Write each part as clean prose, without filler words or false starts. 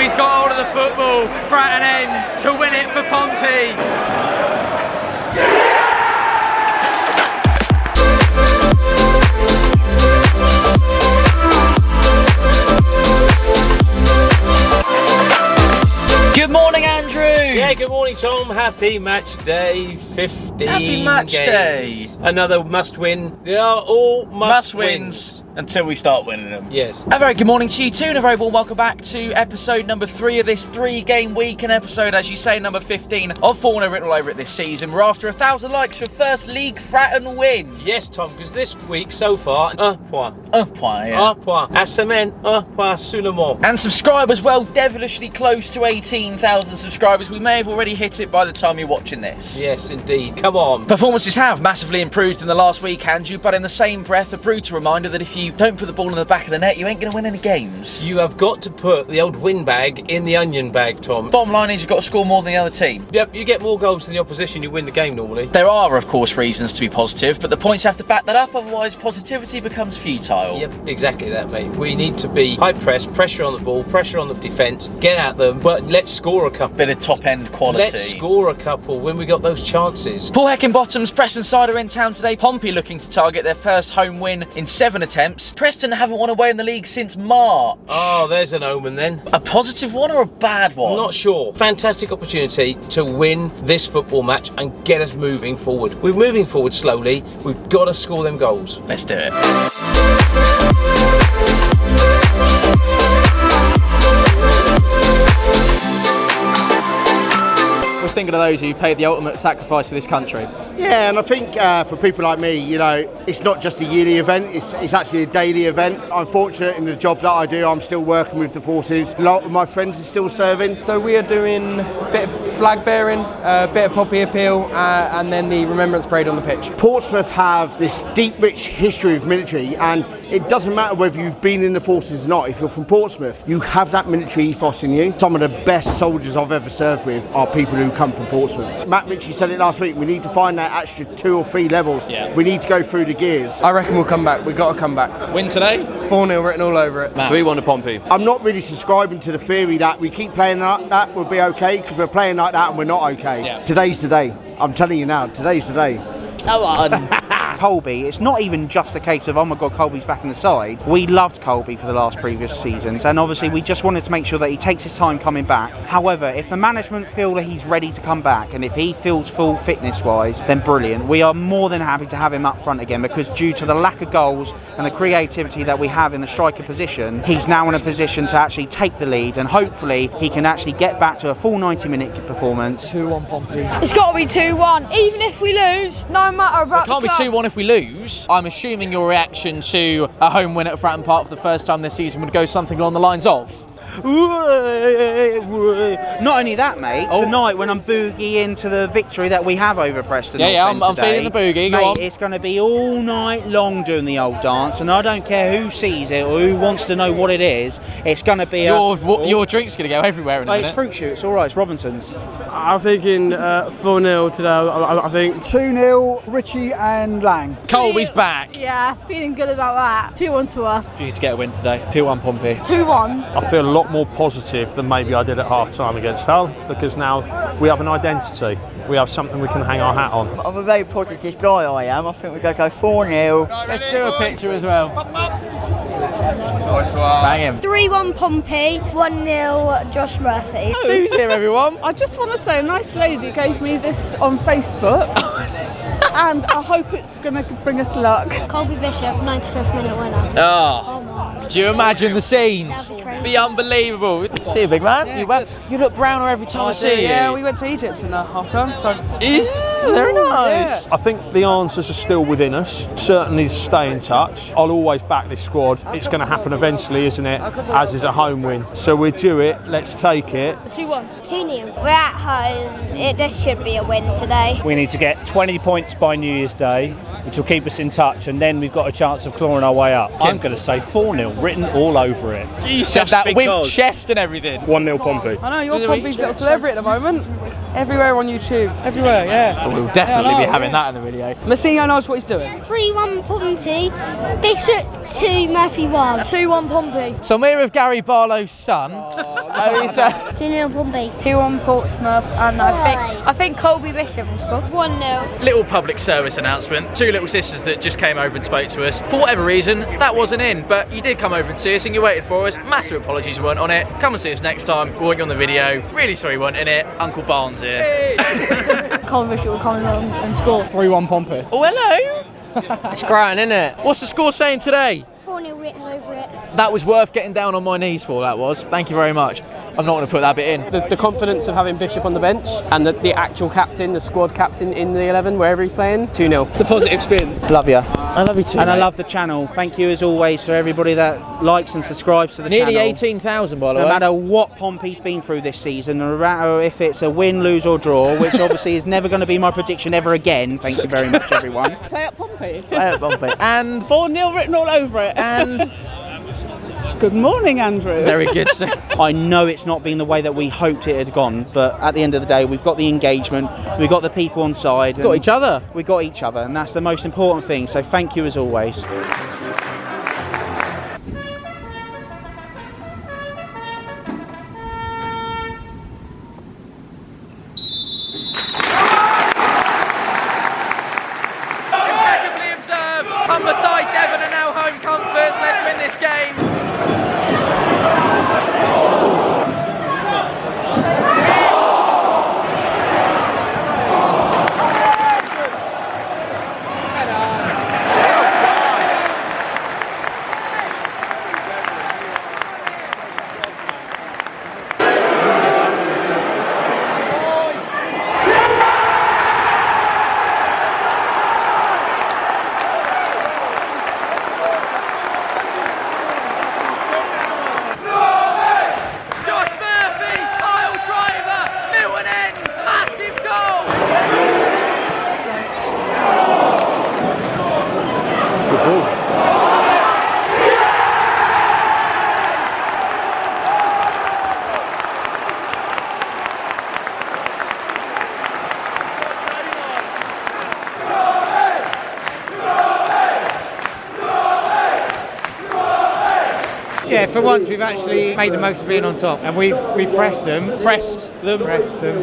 Colby's got hold of the football. Fratton ends to win it for Pompey. Good morning, Andrew! Yeah, good morning, Tom. Happy match day 15. Happy match games. day! Another must win. They are all must wins until we start winning them. Yes. A very good morning to you too, and a very warm welcome back to episode number 3 of this 3-game week, and episode, as you say, number 15 of Fournilwrittenalloverit this season. We're after 1,000 likes for first league Fratton win. Yes, Tom, because this week so far, Un point, yeah. Assamen, seulement. And subscribers, well, devilishly close to 18,000 subscribers. We may have already hit it by the time you're watching this. Yes, indeed. Come on. Performances have massively improved in the last week, Andrew, but in the same breath, a brutal reminder that if you don't put the ball in the back of the net, you ain't going to win any games. You have got to put the old win bag in the onion bag, Tom. Bottom line is you've got to score more than the other team. Yep, you get more goals than the opposition, you win the game normally. There are, of course, reasons to be positive, but the points have to back that up, otherwise positivity becomes futile. Yep, exactly that, mate. We need to be high press, pressure on the ball, pressure on the defence, get at them, but let's score a couple. Bit of top-end quality. Let's score a couple when we got those chances. Paul Heckingbottom's Preston side are in town today. Pompey looking to target their first home win in 7 attempts. Preston haven't won away in the league since March. Oh, there's an omen then. A positive one or a bad one? I'm not sure. Fantastic opportunity to win this football match and get us moving forward. We're moving forward slowly. We've got to score them goals. Let's do it. Thinking of those who paid the ultimate sacrifice for this country. Yeah, and I think for people like me, you know, it's not just a yearly event, it's actually a daily event. I'm fortunate in the job that I do, I'm still working with the forces. A lot of my friends are still serving. So we are doing a bit of flag bearing, a bit of poppy appeal, and then the Remembrance parade on the pitch. Portsmouth have this deep, rich history of military, and it doesn't matter whether you've been in the forces or not. If you're from Portsmouth, you have that military ethos in you. Some of the best soldiers I've ever served with are people who come from Portsmouth. Matt Ritchie said it last week, we need to find that extra 2 or 3 levels. Yeah. We need to go through the gears. I reckon we'll come back. We've got to come back. Win today? 4-0 written all over it. 3-1 to Pompey. I'm not really subscribing to the theory that we keep playing like that, we'll be okay, because we're playing like that and we're not okay. Yeah. Today's the day. I'm telling you now, today's the day. Come on. Colby, it's not even just a case of, oh my god, Colby's back in the side. We loved Colby for the last previous seasons, and obviously we just wanted to make sure that he takes his time coming back. However, if the management feel that he's ready to come back, and if he feels full fitness wise, then brilliant. We are more than happy to have him up front again, because due to the lack of goals and the creativity that we have in the striker position, he's now in a position to actually take the lead, and hopefully he can actually get back to a full 90-minute performance. 2-1 Pompey. It's got to be 2-1, even if we lose, no matter about It can't be 2-1 if we lose. I'm assuming your reaction to a home win at Fratton Park for the first time this season would go something along the lines of... Not only that, mate, tonight when I'm boogie into the victory that we have over Preston. I'm feeling the boogie, go on. It's going to be all night long doing the old dance, and I don't care who sees it or who wants to know what it is, it's going to be your drink's going to go everywhere in a minute. It's fruit shoot, it's alright, it's Robinson's. I'm thinking 4-0 today. I think 2-0, Ritchie and Lang. Colby's back. Yeah, feeling good about that. 2-1 to us. You need to get a win today. 2-1 Pompey. 2-1. I feel a lot more positive than maybe I did at half-time against Hull, because now we have an identity. We have something we can hang our hat on. I'm a very positive guy, I am. I think we're going to go 4-0. Let's do a picture as well. Nice one. Bang him. 3-1 Pompey, 1-0 Josh Murphy. Sue's here, everyone. I just want to say a nice lady gave me this on Facebook. And I hope it's going to bring us luck. Colby Bishop, 95th minute winner. Oh, do you imagine the scenes? Be unbelievable. See you, big man. Yeah. You look browner every time I see you. Yeah, we went to Egypt in the half-term, so... Very nice. Yeah. I think the answers are still within us. Certainly stay in touch. I'll always back this squad. It's going to happen eventually, isn't it? As is a home win. So we do it. Let's take it. 2-1. 2-0. We're at home. This should be a win today. We need to get 20 points by New Year's Day, which will keep us in touch, and then we've got a chance of clawing our way up. I'm going to say 4-0, written all over it. You said that with chest and everything. 1-0 Pompey. I know, you're Pompey's little celebrity at the moment. Everywhere on YouTube. Everywhere, yeah. We'll definitely be having that in the video. Massinho knows what he's doing. 3-1 Pompey. Bishop 2, Murphy 1. 2-1 Pompey. So I'm here with Gary Barlow's son. 2-0 Pompey. 2-1 Portsmouth, and I think Colby Bishop will score. 1-0. Little public service announcement. Two little sisters that just came over and spoke to us. For whatever reason, that wasn't in, but you did come over and see us and you waited for us. Massive apologies you weren't on it. Come and see us next time. We want you on the video. Really sorry you weren't in it. Uncle Barnes here. Colby Bishop will come and score. 3-1 Pompey. Oh, hello. It's grand, isn't it? What's the score saying today? 4-0 That was worth getting down on my knees for, that was. Thank you very much. I'm not going to put that bit in. The confidence of having Bishop on the bench and the actual captain, the squad captain in the 11, wherever he's playing, 2-0. The positive spin. Love you. I love you too, And mate. I love the channel. Thank you as always for everybody that likes and subscribes to the Nearly channel. 18,000, by the No way. matter what Pompey's been through this season, no matter if it's a win, lose or draw, which obviously is never going to be my prediction ever again. Thank you very much, everyone. Play at Pompey. And 4-0 written all over it. And Good morning, Andrew. very good, sir. I know it's not been the way that we hoped it had gone, but at the end of the day, we've got the engagement, we've got the people on side. Got each other. We got each other, and that's the most important thing. So thank you as always. Impeccably observed. Otherside, Devon are now home comforts. Let's win this game. Yeah, for once we've actually made the most of being on top, and we've pressed them. Pressed them.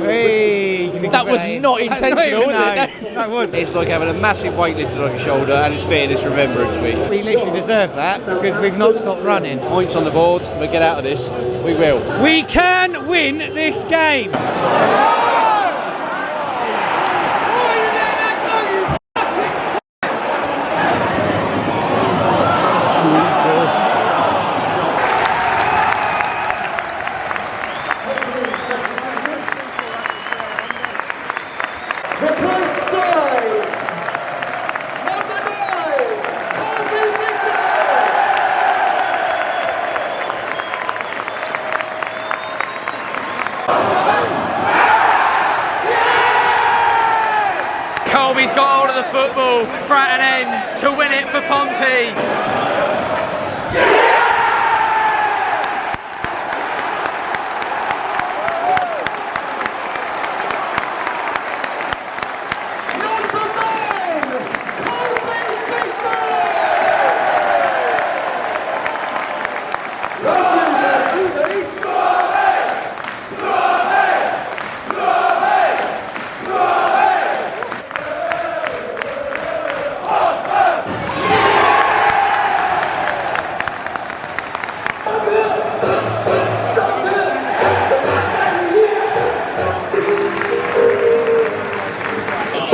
Hey, That was not intentional, was it? No, that was. It's like having a massive weight lifted on your shoulder and it's fitting this Remembrance week. We literally deserve that because we've not stopped running. Points on the board, we get out of this, we will. We can win this game. Colby's got hold of the football. Fratton ends to win it for Pompey.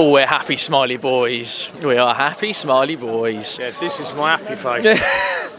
Oh, we're happy, smiley boys. We are happy, smiley boys. Yeah, this is my happy face.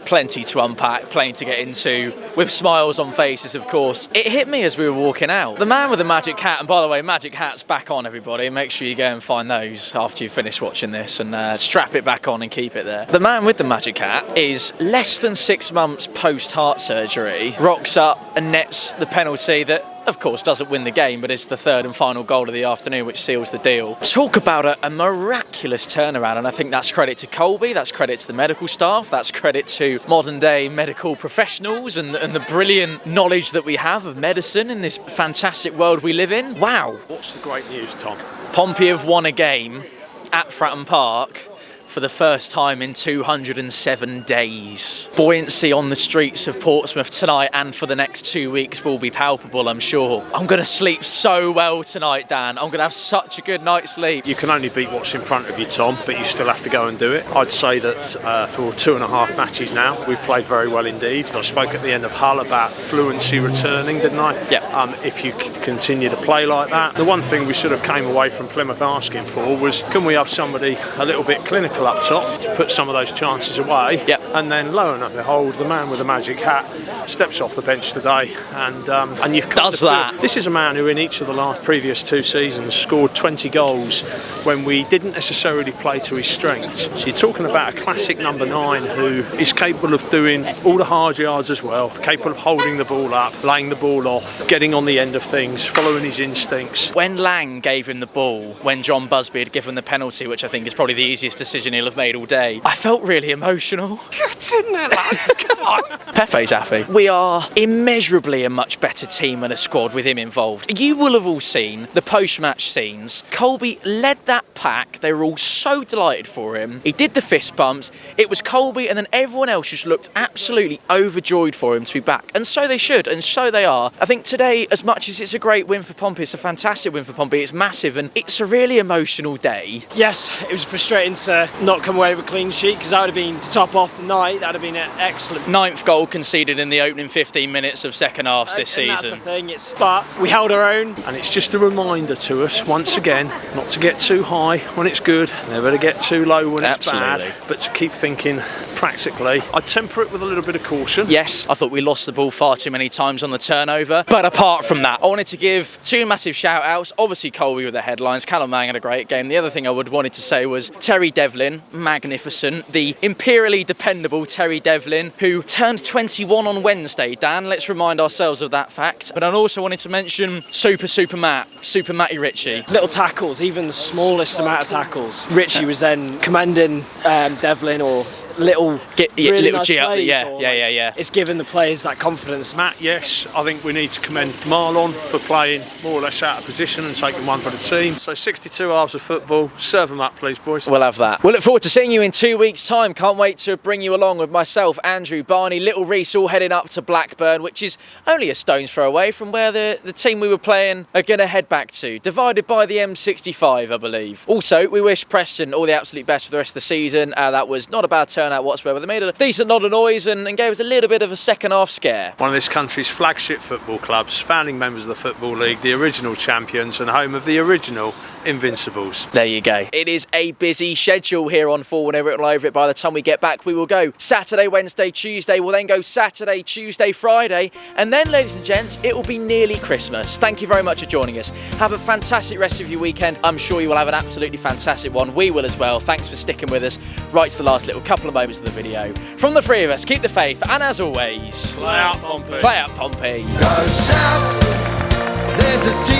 Plenty to unpack, plenty to get into, with smiles on faces, of course. It hit me as we were walking out. The man with the magic hat, and by the way, magic hat's back on, everybody. Make sure you go and find those after you finish watching this and strap it back on and keep it there. The man with the magic hat is less than 6 months post-heart surgery, rocks up and nets the penalty that, of course, doesn't win the game, but it's the third and final goal of the afternoon, which seals the deal. Talk about a miraculous turnaround, and I think that's credit to Colby, that's credit to the medical staff, that's credit to modern-day medical professionals and the brilliant knowledge that we have of medicine in this fantastic world we live in. Wow. What's the great news, Tom? Pompey have won a game at Fratton Park for the first time in 207 days. Buoyancy on the streets of Portsmouth tonight and for the next 2 weeks will be palpable, I'm sure. I'm going to sleep so well tonight, Dan. I'm going to have such a good night's sleep. You can only beat what's in front of you, Tom, but you still have to go and do it. I'd say that for 2.5 matches now, we've played very well indeed. I spoke at the end of Hull about fluency returning, didn't I? Yeah. If you continue to play like that. The one thing we sort of came away from Plymouth asking for was, can we have somebody a little bit clinical up top to put some of those chances away? Yep. And then lo and behold, the man with the magic hat steps off the bench today, and you've does that. This is a man who in each of the previous 2 seasons scored 20 goals when we didn't necessarily play to his strengths. So you're talking about a classic number 9 who is capable of doing all the hard yards as well, capable of holding the ball up, laying the ball off, getting on the end of things, following his instincts. When Lang gave him the ball, when John Busby had given the penalty, which I think is probably the easiest decision he'll have made all day, I felt really emotional. Get in there, lads, come on. Pepe's happy. We are immeasurably a much better team and a squad with him involved. You will have all seen the post-match scenes. Colby led that pack. They were all so delighted for him. He did the fist bumps. It was Colby and then everyone else just looked absolutely overjoyed for him to be back. And so they should, and so they are. I think today, as much as it's a great win for Pompey, it's a fantastic win for Pompey, it's massive and it's a really emotional day. Yes, it was frustrating to not come away with a clean sheet because that would have been to top off the night. That would have been excellent. 9th goal conceded in the opening 15 minutes of second halves this and season. That's the thing. But we held our own. And it's just a reminder to us, once again, not to get too high when it's good, never to get too low when it's bad, but to keep thinking practically. I'd temper it with a little bit of caution. Yes, I thought we lost the ball far too many times on the turnover. But apart from that, I wanted to give 2 massive shout outs. Obviously Colby with the headlines. Callum Mang had a great game. The other thing I wanted to say was Terry Devlin, magnificent. The imperially dependable Terry Devlin, who turned 21 on Wednesday. Dan, let's remind ourselves of that fact. But I also wanted to mention Super Matty Ritchie. Little tackles, even the smallest amount of tackles. Ritchie was then commending Devlin or little really nice plays, yeah. It's given the players that confidence. Matt, yes, I think we need to commend Marlon for playing more or less out of position and taking one for the team. So 62 hours of football, serve them up please boys. We'll have that. We'll look forward to seeing you in 2 weeks time. Can't wait to bring you along with myself, Andrew, Barney, Little Reese all heading up to Blackburn, which is only a stone's throw away from where the team we were playing are going to head back to, divided by the M65 I believe. Also, we wish Preston all the absolute best for the rest of the season. That was not a bad turnout whatsoever. They made a decent lot of noise and gave us a little bit of a second half scare. One of this country's flagship football clubs, founding members of the Football League, the original champions and home of the original Invincibles. There you go. It is a busy schedule here on Fournilwrittenalloverit. By the time we get back, we will go Saturday, Wednesday, Tuesday. We'll then go Saturday, Tuesday, Friday. And then, ladies and gents, it will be nearly Christmas. Thank you very much for joining us. Have a fantastic rest of your weekend. I'm sure you will have an absolutely fantastic one. We will as well. Thanks for sticking with us right to the last little couple of moments of the video. From the three of us, keep the faith. And as always, play out Pompey. Play out Pompey. Go south, there's a